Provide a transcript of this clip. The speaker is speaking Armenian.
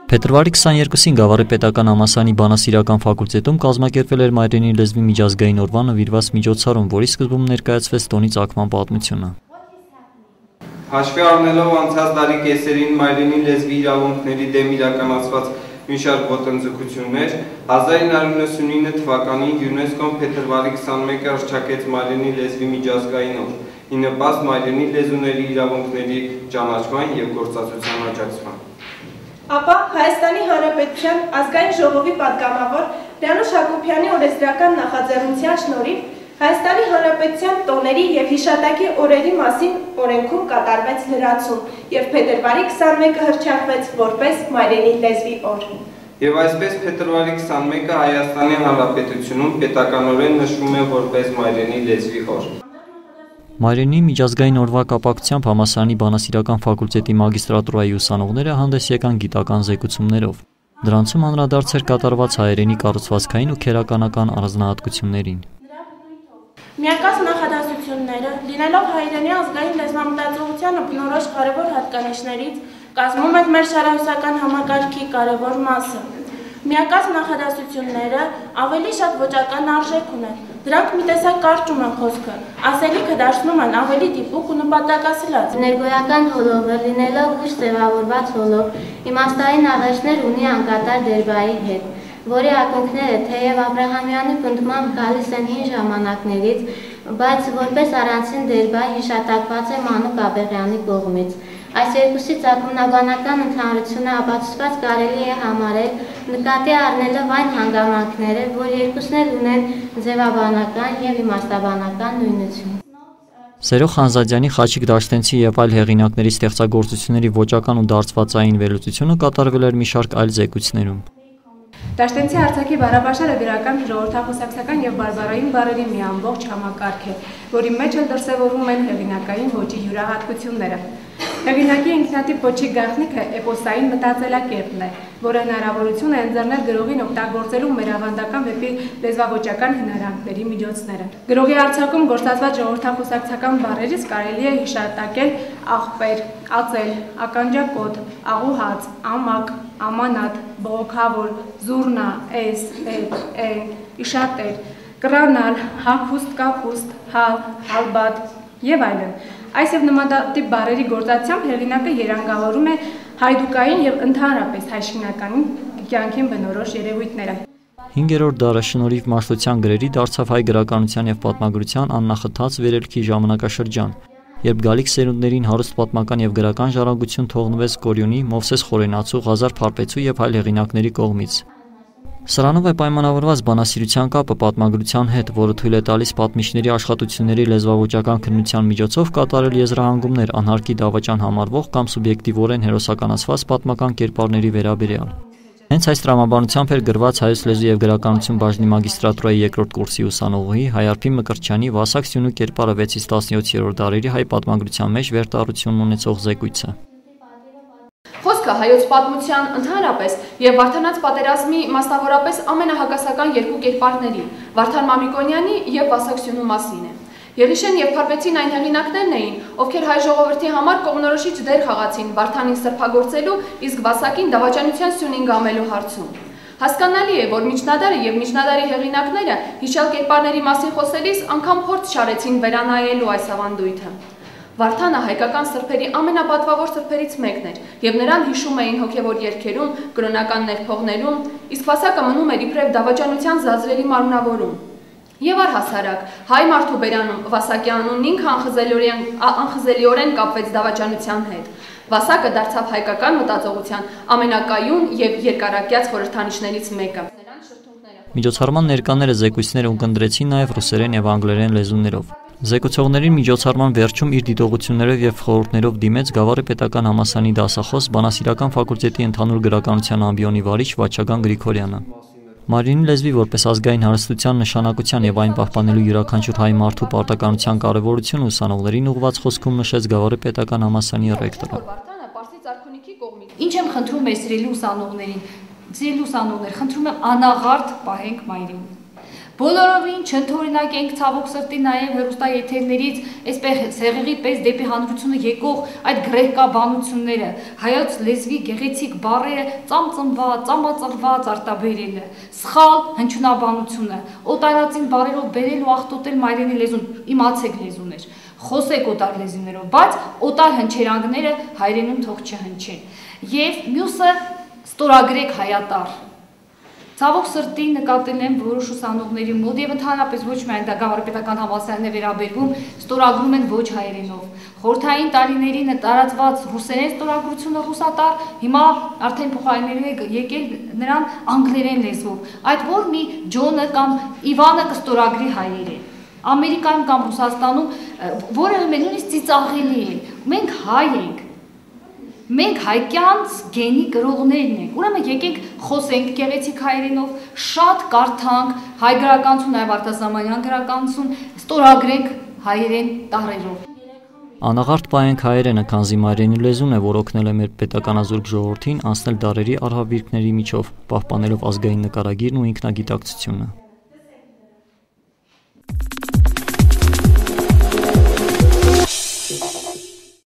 Փետրվարի 22-ին Գավառի պետական համալսարանի բանասիրական ֆակուլտետում կազմակերպվել էր Մայրենի լեզվի միջազգային օրվան նվիրված միջոցառում, որի սկզբում ներկայացվեց տոնի ծագման պատմությունը։ Հաշվի առնելով անցած դարի կեսերին Մայրենի լեզվի իրավունքների դեմ իրականացված մի շարք ոտնձգություններ, 1999 թվականին ՅՈՒՆԵՍԿՕ-ն փետրվարի 21-ը հռչակեց Մայրենի լեզվի միջազգային օր, ի նպաստ Մայրենի լեզուների իրավունքների ճանաչման և գործածության աջակցման։ Ապա Հայաստանի Հանրապետության ազգային ժողովի պատգամավոր Լեոնիդ Հակոբյանի օրենսդրական նախաձեռնության շնորհիվ Հայաստանի Հանրապետության տոների և հիշատակի օրերի մասին օրենքում կատարվեց լրացում և փետրվարի 21-ը հռչակվեց որպես Մայրենի լեզվի օր։ Եվ այսպես փետրվարի 21-ը Հայաստանի Հանրապետությունում պետականորեն նշվում է որպես Մայրենի լեզվի օր։ Մայրենի միջազգային օրվա կապակցությամբ համալսարանի բանասիրական ֆակուլտետի մագիստրատուրայի ուսանողները հանդես եկան գիտական զեկուցումներով։ Դրանցում անդրադարձ էր կատարված հայերենի կառուցվածքային ու քերականական առանձնահատկություններին։ Միակազմ նախադասությունները, լինելով հայերենի ազգային լեզվամտածողությանը բնորոշ կարևոր հատկանիշներից, կազմում են մեր շարահյուսական համակարգի կարևոր մասը։ Միակազմ նախադասությունները ավելի շատ ոճական արժեք ունեն, դրանք մի տեսակ կարճում են խոսքը, ասելիքը դարձնում են ավելի դիպուկ ու նպատակասլաց։ Ներգոյական հոլովը, լինելով ուշ ձևավորված հոլով, իմաստային աղերսներ ունի անկատար դերբայի հետ, որի ակունքները թեև Աբրահամյանի պնդմամբ գալիս են հին ժամանակներից, բայց որպես առանցին դերբայ հիշատակված է Մանուկ Աբեղյանի կողմից։ Այս երկուսի ծագումնաբանական ընդհանրությունը ապացուցված կարելի է համարել նկատի առնելով այն հանգամանքները, որ երկուսն էլ ունեն ձևաբանական և իմաստաբանական նույնություն։ Սերո Խանզադյանի, Խաչիկ Դաշտենցի և այլ հեղինակների ստեղծագործությունների ոճական ու դարձվածային վերլուծությունը կատարվել էր մի շարք այլ զեկույցներում։ Դաշտենցի արձակի բառաբաշարը գրական, ժողովրդախոսակցական և բարբառային բառերի մի ամբողջ համակարգ է, որի մեջ էլ դրսևորվում են հեղինակային ոճի յուրահատկությունները։ Հեղինակի ինքնատիպ ոճի գաղտնիքը էպոսային մտածելակերպն է, որը հնարավորություն է ընձեռնել գրողին օգտագործելու մեր ավանդական վեպի լեզվավոճական հնարավորությունների միջոցները։ Գրողի արձակում գործածված ժողովրդախոսակցական բառերից կարելի է հիշատակել աղբեր, ածել, ականջակոտ, աղուհաց, ամակ, ամանատ, բողոքավոր, զուռնա, էս, էն, իշատեր, կռանալ, հագուստ, կապուստ, հալ, հալբատ և այլն։ Այս և նմանատիպ բառերի գործածությամբ հեղինակը երանգավորում է հայդուկային և ընդհանրապես հայշինականին կյանքին բնորոշ երևույթները։ 5-րդ դարը շնորհիվ Մաշտոցյան գրերի դարձավ հայ գրականության և պատմագրության աննախընթաց վերելքի ժամանակաշրջան, երբ գալիք սերունդներին հարուստ պատմական և գրական ժառանգություն թողնվեց Կորյունի, Մովսես Խորենացու, Ղազար Փարպեցու և այլ հեղինակների կողմից։ Սրանով է պայմանավորված բանասիրության կապը պատմագրության հետ, որը թույլ է տալիս պատմիչների աշխատությունների լեզվավոճական քննության միջոցով կատարել եզրահանգումներ անհարկի դավաճան համարվող կամ սուբյեկտիվորեն հերոսականացված պատմական կերպարների վերաբերյալ։ Հենց այս տրամաբանությամբ էր գրված Հայոց լեզու և գրականություն բաժնի մագիստրատուրայի երկրորդ կուրսի ուսանողուհի Հայարփի Մկրտչյանի Վասակ Սյունու կերպարը 6-17-րդ դարերի հայ պատմագրության մեջ վերտառություն ունեցող զեկույցը։ Խոսքը հայոց պատմության ընդհանրապես և Վարդանանց պատերազմի մասնավորապես ամենահակասական երկու կերպարների՝ Վարդան Մամիկոնյանի և Վասակ Սյունու մասին է։ Եղիշեն և Փարպեցին այն հեղինակներն էին, ովքեր հայ ժողովրդի համար կողմնորոշիչ դեր խաղացին Վարդանին սրբագործելու, իսկ Վասակին դավաճանության սյունին գամելու հարցում։ Հասկանալի է, որ միջնադարը և միջնադարի հեղինակները հիշյալ կերպարների մասին խոսելիս անգամ փորձ չարեցին վերանայելու այս ավանդույթը։ Վարդանը հայկական սրբերի ամենապատվավոր սրբերից մեկն էր, և նրան հիշում էին հոգևոր երգերում, կրոնական ներփողներում, իսկ Վասակը մնում էր իբրև դավաճանության զազրերի մարմնավորում։ Եվ առհասարակ, հայ մարդու բերանում Վասակի անունն ինքը անխզելիորեն կապվեց դավաճանության հետ։ Վասակը դարձավ հայկական մտածողության ամենակայուն և երկարակյաց խորհրդանիշներից մեկը։ Միջոցառման ներկաները զեկույցները ունկնդրեցին նաև ռուսերեն և անգլերեն լեզուներով։ Զեկուցողներին միջոցառման վերջում իր դիտողություններով և խորհուրդներով դիմեց Գավառի պետական համալսարանի դասախոս բանասիրական ֆակուլտետի ընդհանուր գրականության ամբիոնի վարիչ Վաչագան Գրիգորյանը։ Մայրենի լեզվի որպես ազգային հարստության նշանակության և այն պահպանելու յուրաքանչյուր հայ մարդու պարտականության կարևորությունը ուսանողներին ուղղված խոսքում նշեց Գավառի պետական համալսարանի ռեկտորը։ Ինչ եմ խնդրում մեր սիրելի ուսանողներին, սիրելի ուսանողներ, խնդրում եմ անաղարտ պահենք մայրենին։ Բոլորովին չընդօրինակ ցավոք սրտի նաև հեռուստաեթերներից այսպես սեղեղի պես դեպի հանրությունը եկող այդ գրեհկաբանությունները, հայոց լեզվի գեղեցիկ բառերը ծամծմված, ծամածղված արտաբերելը, սխալ հնչյունաբանությունը, օտարածին բառերով բերել ու աղտոտել մայրենի լեզուն, իմացեք լեզուներ, խոսեք օտար լեզուներով, բայց օտար հնչերանգները հայրենում թող չհնչեն։ Եվ մյուսը ստորագրեք հայատառ։ Ցավոք սրտի նկատել եմ որոշ ուսանողների մոտ եւ ընդհանրապես ոչ միայն դա գավառապետական համալսարանն է վերաբերվում, ստորագրում են ոչ հայերենով։ Խորհրդային տարիներին տարածված ռուսերեն ստորագրությունը ռուսատառ, հիմա արդեն փոխարինել է եկել նրան անգլերեն լեզվով։ Այդ որ մի Ջոնը կամ Իվանը կստորագրի հայերեն։ Ամերիկայում կամ Ռուսաստանում որևէ նույնիսկ ծիծաղելի է։ Մենք հայ ենք։ Մենք հայկյանց գենի կրողներն ենք, ուրեմն եկենք խոսենք գեղեցիկ հայերենով, շատ կարդանք հայ գրականություն, նաև արտասահմանյան գրականություն, ստորագրենք հայերեն տառերով։ Անաղարտ պահենք հայերենը, քանզի մայրենի լեզուն է, որ օգնել է մեր պետականազուրկ ժողովրդին անցնել դարերի արհավիրքների միջով, պահպանելով ազգային նկարագիրն ու ինքնագիտակցությունը։